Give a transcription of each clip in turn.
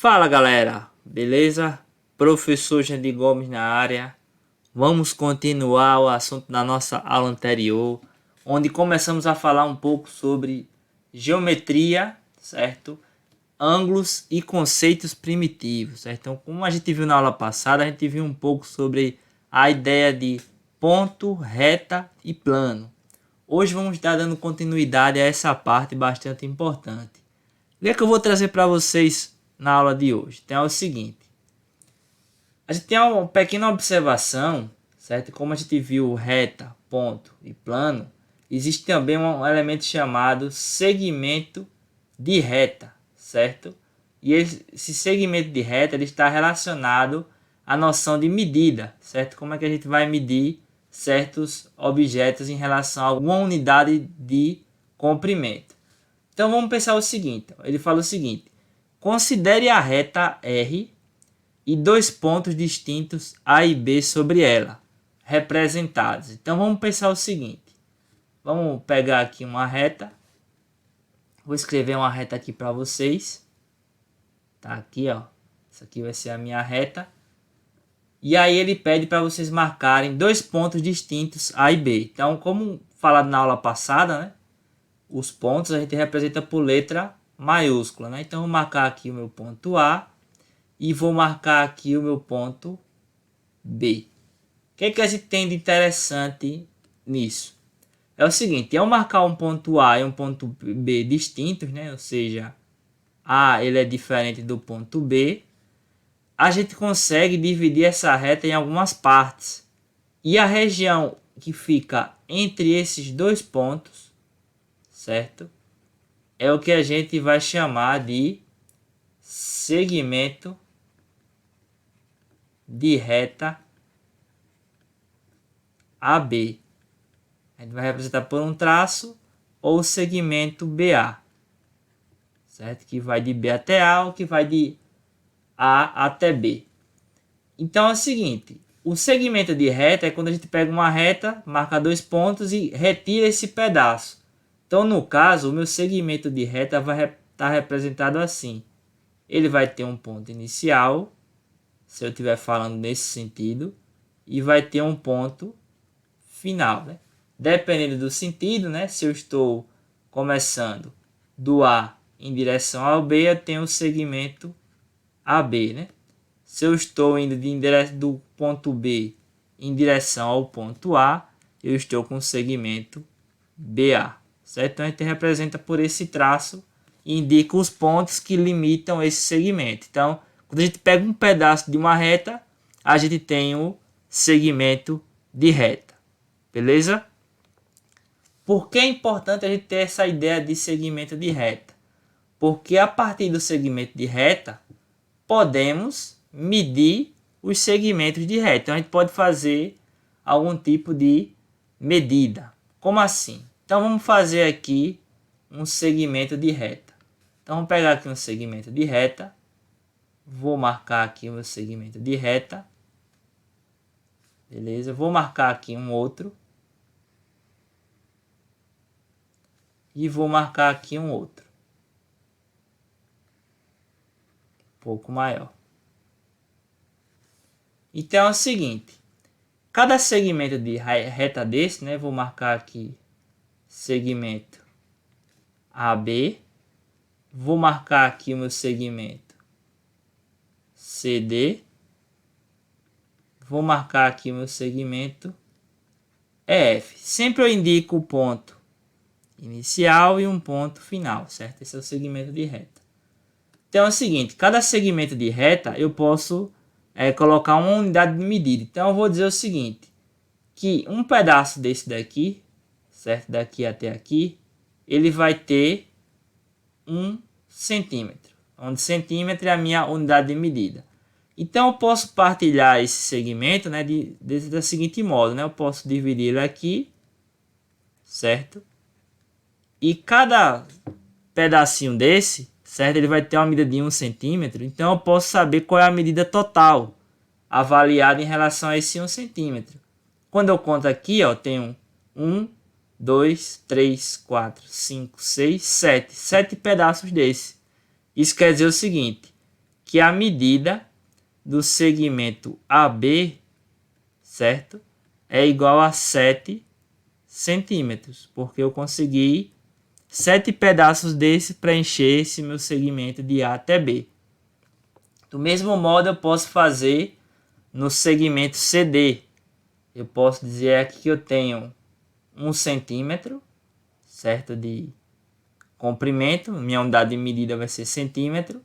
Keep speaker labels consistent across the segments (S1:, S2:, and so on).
S1: Fala galera, beleza? Professor Jandir Gomes na área. Vamos continuar o assunto da nossa aula anterior, onde começamos a falar um pouco sobre geometria, certo? Ângulos e conceitos primitivos, certo? Então, como a gente viu na aula passada, a gente viu um pouco sobre a ideia de ponto, reta e plano. Hoje vamos estar dando continuidade a essa parte bastante importante. O que é que eu vou trazer para vocês na aula de hoje? Então é o seguinte. A gente tem uma pequena observação, certo? Como a gente viu reta, ponto e plano, existe também um elemento chamado segmento de reta, certo? E esse segmento de reta ele está relacionado à noção de medida, certo? Como é que a gente vai medir certos objetos em relação a alguma unidade de comprimento. Então vamos pensar o seguinte, ele fala o seguinte: considere a reta R e dois pontos distintos A e B sobre ela, representados. Então vamos pensar o seguinte, vamos pegar aqui uma reta, vou escrever uma reta aqui para vocês, tá aqui ó, essa aqui vai ser a minha reta, e aí ele pede para vocês marcarem dois pontos distintos A e B. Então como falado na aula passada, né? Os pontos a gente representa por letra maiúscula, né? Então, vou marcar aqui o meu ponto A e vou marcar aqui o meu ponto B. O que é que a gente tem de interessante nisso? É o seguinte, ao marcar um ponto A e um ponto B distintos, né? Ou seja, A ele é diferente do ponto B, a gente consegue dividir essa reta em algumas partes. E a região que fica entre esses dois pontos, certo? É o que a gente vai chamar de segmento de reta AB. A gente vai representar por um traço ou segmento BA, certo? Que vai de B até A ou que vai de A até B. Então é o seguinte, o segmento de reta é quando a gente pega uma reta, marca dois pontos e retira esse pedaço. Então, no caso, o meu segmento de reta vai estar representado assim. Ele vai ter um ponto inicial, se eu estiver falando nesse sentido, e vai ter um ponto final, né? Dependendo do sentido, né? Se eu estou começando do A em direção ao B, eu tenho o segmento AB, né? Se eu estou indo do ponto B em direção ao ponto A, eu estou com o segmento BA. Certo? Então a gente representa por esse traço e indica os pontos que limitam esse segmento. Então, quando a gente pega um pedaço de uma reta, a gente tem o segmento de reta. Beleza? Por que é importante a gente ter essa ideia de segmento de reta? Porque a partir do segmento de reta, podemos medir os segmentos de reta. Então, a gente pode fazer algum tipo de medida. Como assim? Então, vamos fazer aqui um segmento de reta. Então, vamos pegar aqui um segmento de reta. Vou marcar aqui o meu segmento de reta. Beleza? Vou marcar aqui um outro. E vou marcar aqui um outro. Um pouco maior. Então, é o seguinte. Cada segmento de reta desse, né? Vou marcar aqui segmento AB, vou marcar aqui o meu segmento CD, vou marcar aqui o meu segmento EF. Sempre eu indico o ponto inicial e um ponto final, certo? Esse é o segmento de reta. Então é o seguinte, cada segmento de reta eu posso colocar uma unidade de medida. Então eu vou dizer o seguinte, que um pedaço desse daqui, certo? Daqui até aqui, ele vai ter 1 centímetro, onde centímetro é a minha unidade de medida. Então eu posso partilhar esse segmento, né, da seguinte modo, né? Eu posso dividir ele aqui, certo? E cada pedacinho desse, certo? Ele vai ter uma medida de 1 centímetro. Então eu posso saber qual é a medida total avaliada em relação a esse 1 centímetro. Quando eu conto aqui, ó, tenho 1, 2, 3, 4, 5, 6, 7. 7 pedaços desse. Isso quer dizer o seguinte, que a medida do segmento AB, certo? É igual a 7 centímetros, porque eu consegui 7 pedaços desse para encher esse meu segmento de A até B. Do mesmo modo, eu posso fazer no segmento CD. Eu posso dizer aqui que eu tenho 1 centímetro, certo? De comprimento. Minha unidade de medida vai ser centímetro,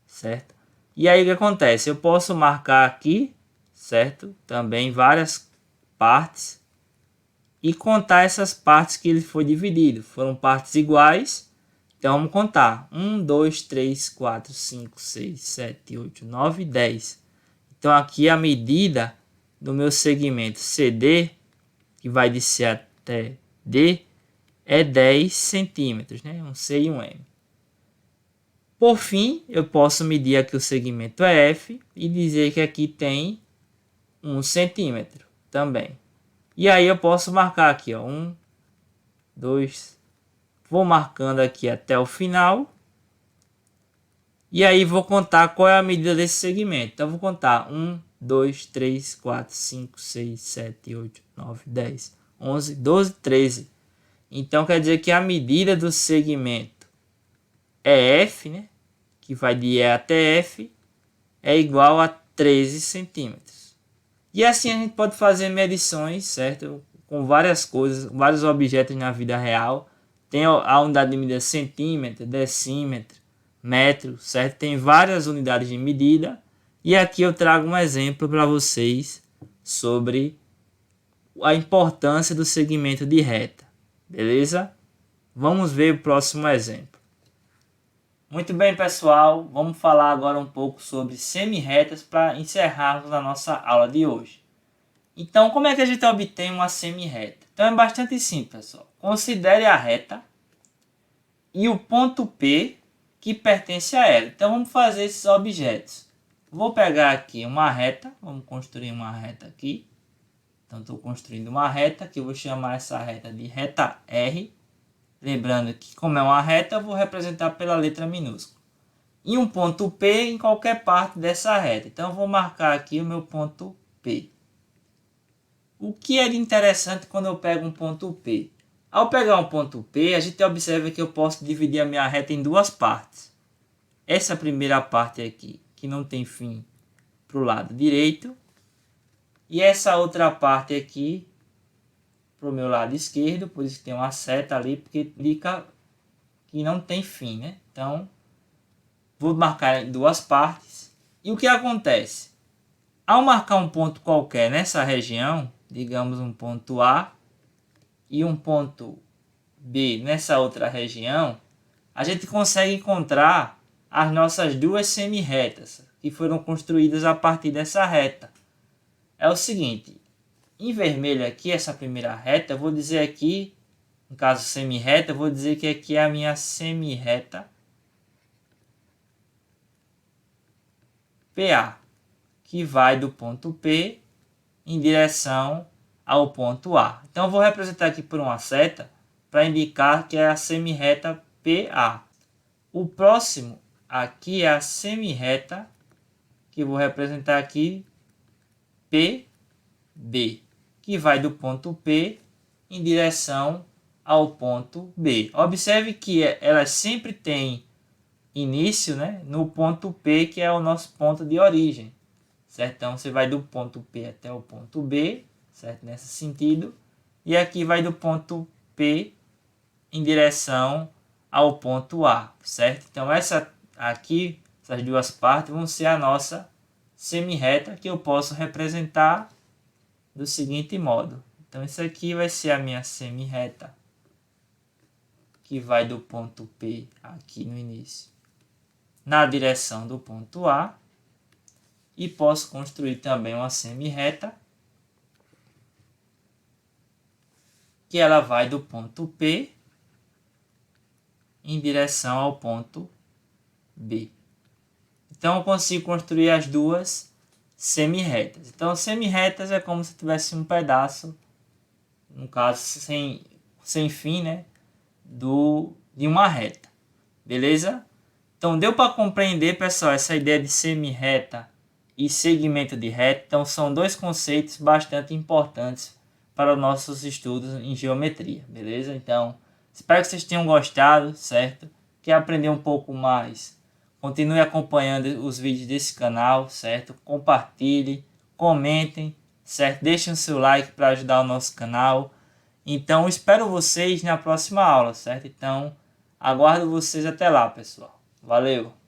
S1: certo? E aí o que acontece? Eu posso marcar aqui, certo? Também várias partes e contar essas partes que ele foi dividido. Foram partes iguais. Então vamos contar. 1, 2, 3, 4, 5, 6, 7, 8, 9, 10. Então aqui a medida do meu segmento CD, que vai de C até D, é 10 centímetros, né? Um C e um M. Por fim, eu posso medir aqui o segmento F e dizer que aqui tem 1 centímetro também. E aí eu posso marcar aqui, ó, 1, 2, vou marcando aqui até o final. E aí vou contar qual é a medida desse segmento. Então vou contar 1, 2, 3, 4, 5, 6, 7, 8, 9, 10, 11, 12, 13. Então quer dizer que a medida do segmento EF, né, que vai de E até F, é igual a 13 centímetros. E assim a gente pode fazer medições, certo? Com várias coisas, vários objetos na vida real. Tem a unidade de medida centímetro, decímetro, metro, certo? Tem várias unidades de medida. E aqui eu trago um exemplo para vocês sobre a importância do segmento de reta. Beleza? Vamos ver o próximo exemplo. Muito bem, pessoal. Vamos falar agora um pouco sobre semi-retas para encerrarmos a nossa aula de hoje. Então, como é que a gente obtém uma semi-reta? Então, é bastante simples, pessoal. Considere a reta e o ponto P que pertence a ela. Então, vamos fazer esses objetos. Vou pegar aqui uma reta. Vamos construir uma reta aqui. Então, estou construindo uma reta, que eu vou chamar essa reta de reta R. Lembrando que, como é uma reta, eu vou representar pela letra minúscula. E um ponto P em qualquer parte dessa reta. Então, eu vou marcar aqui o meu ponto P. O que é de interessante quando eu pego um ponto P? Ao pegar um ponto P, a gente observa que eu posso dividir a minha reta em duas partes. Essa primeira parte aqui, que não tem fim, para o lado direito. E essa outra parte aqui, para o meu lado esquerdo, por isso que tem uma seta ali, porque indica que não tem fim, né? Então, vou marcar em duas partes. E o que acontece? Ao marcar um ponto qualquer nessa região, digamos um ponto A e um ponto B nessa outra região, a gente consegue encontrar as nossas duas semi-retas que foram construídas a partir dessa reta. É o seguinte, em vermelho aqui, essa primeira reta, eu vou dizer aqui, no caso semi-reta, eu vou dizer que aqui é a minha semi-reta PA, que vai do ponto P em direção ao ponto A. Então, eu vou representar aqui por uma seta para indicar que é a semi-reta PA. O próximo aqui é a semi-reta, que eu vou representar aqui PB, que vai do ponto P em direção ao ponto B. Observe que elas sempre têm início, né, no ponto P, que é o nosso ponto de origem. Certo? Então, você vai do ponto P até o ponto B, certo? Nesse sentido. E aqui vai do ponto P em direção ao ponto A, certo? Então, essas duas partes vão ser a nossa semi-reta, que eu posso representar do seguinte modo. Então, isso aqui vai ser a minha semi-reta, que vai do ponto P aqui no início, na direção do ponto A. E posso construir também uma semi-reta, que ela vai do ponto P em direção ao ponto B. Então, eu consigo construir as duas semi-retas. Então, semi-retas é como se tivesse um pedaço, no caso, sem fim, né, de uma reta. Beleza? Então deu para compreender, pessoal, essa ideia de semi-reta e segmento de reta. Então são dois conceitos bastante importantes para os nossos estudos em geometria, beleza? Então espero que vocês tenham gostado, certo? Quer aprender um pouco mais? Continue acompanhando os vídeos desse canal, certo? Compartilhe, comentem, certo? Deixem o seu like para ajudar o nosso canal. Então espero vocês na próxima aula, certo? Então aguardo vocês até lá, pessoal. Valeu!